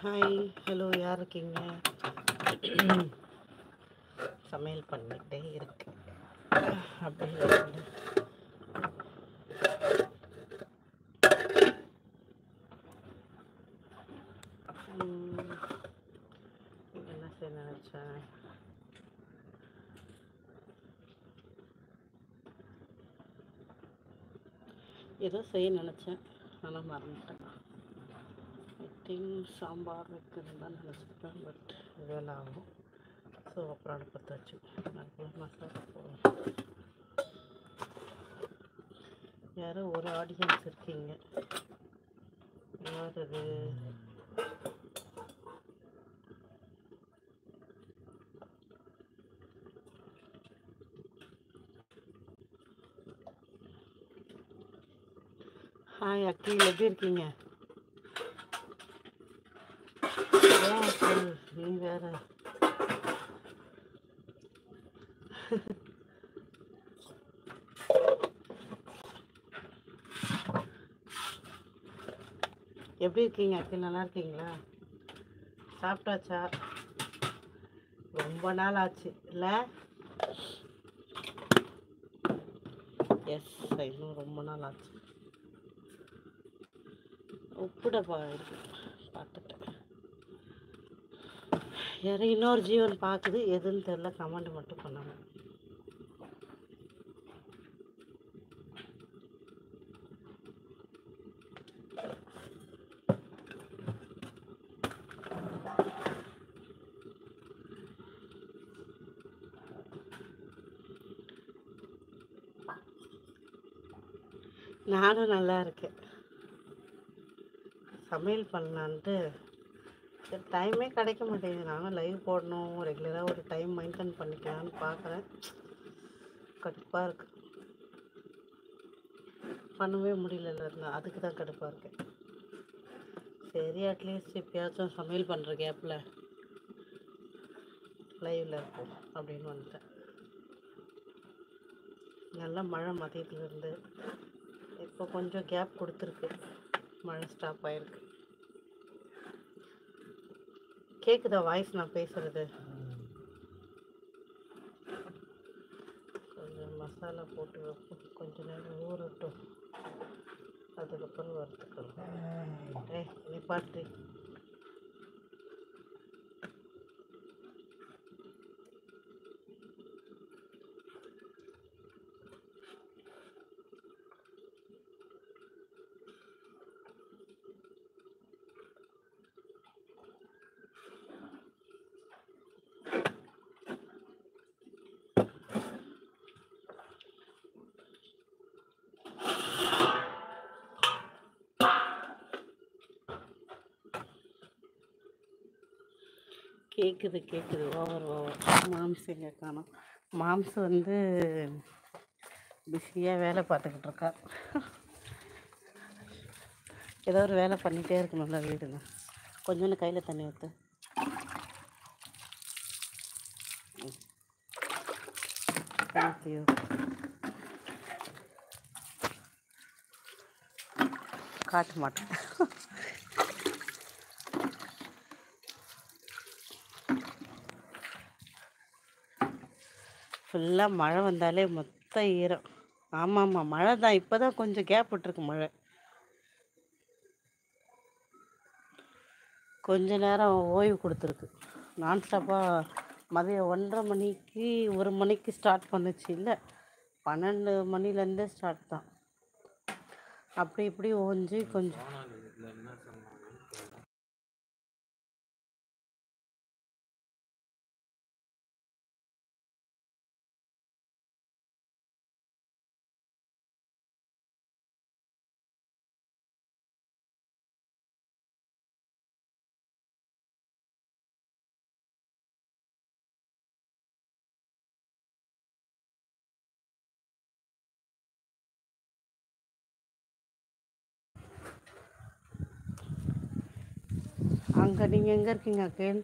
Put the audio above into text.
Hi, hello, யார் இருக்கீங்க? சமையல் பண்ணிக்கிட்டே இருக்கு. அப்படியே வந்து என்ன செய்ய நினச்சேன், ஏதோ செய்ய நினச்சேன், ஆனால் மறந்துட்டேன். ஐ திங்க் சாம்பார் வைக்கணும்னு தான் நினச்சிருப்பேன், பட் வேலை ஆகும். ஸோ அப்புறம் அடுப்பத்தை வச்சு அதுக்குள்ள மசாலா போடுவோம். யாரோ ஒரு ஆடியன்ஸ் இருக்கீங்க, யார் அது? ஹாய் அக்கி, எப்படி இருக்கீங்க? ஏன் அக்கி, நீ வேற எப்படி இருக்கீங்க அக்கி? நல்லா இருக்கீங்களா? சாப்பிட்டாச்சா? ரொம்ப நாள் ஆச்சு இல்லை? எஸ், இன்னும் ரொம்ப நாள் ஆச்சு. உப்புடப்பா இருக்கு, பார்த்துட்டேன். யாரும் இன்னொரு ஜீவன் பார்க்குது, எதுன்னு தெரியல, கமெண்ட் மட்டும் பண்ணாங்க. நானும் நல்லா இருக்கேன். சமையல் பண்ணலான்ட்டு டைமே கிடைக்க மாட்டேங்குது. நானும் லைவ் போடணும், ரெகுலராக ஒரு டைம் மெயின்டைன் பண்ணிக்கலான்னு பார்க்குறேன். கடுப்பாக இருக்கு, பண்ணவே முடியல. அதுக்கு தான் கடுப்பாக இருக்கேன். சரி, அட்லீஸ்ட் எப்பயாச்சும் சமையல் பண்ணுற கேப்பில் லைவில் இருப்போம் அப்படின்னு வந்துட்டேன். நல்ல மழை மதியத்துலேருந்து இப்போ கொஞ்சம் கேப் கொடுத்துருக்கு, மழை ஸ்டாப் ஆகிருக்கு. கேட்குதா வாய்ஸ் நான் பேசுகிறது? கொஞ்சம் மசாலா போட்டு வைப்போம், கொஞ்சம் நேரம் ஊறட்டும், அதுக்கப்புறம் வறுத்துக்கலாம். நீ பாட்டு கேட்குது ஓவர். மாம்ஸ் எங்கே காணோம்? மாம்ஸ் வந்து பிஸியாக வேலை பார்த்துக்கிட்டு இருக்கா. ஏதோ ஒரு வேலை பண்ணிகிட்டே இருக்கணும்ல வீடுங்க. கொஞ்சோண்டு கையில் தண்ணி ஊற்று. தேங்க்யூ. காட்ட மாட்டேன். ஃபுல்லாக மழை வந்தாலே மொத்த ஈரம். ஆமாம், மழை தான். இப்போ தான் கொஞ்சம் கேப் விட்டுருக்கு மழை. கொஞ்ச நேரம் ஓய்வு கொடுத்துருக்கு. நான்ஸ்டாப்பாக மதியம் 1:30 மணிக்கு 1 மணிக்கு ஸ்டார்ட் பண்ணுச்சு. இல்லை, 12 மணிலேருந்தே ஸ்டார்ட் தான். அப்படி இப்படி ஓஞ்சி கொஞ்சம் அங்கே. நீங்கள் எங்கே இருக்கீங்க அக்கேன்?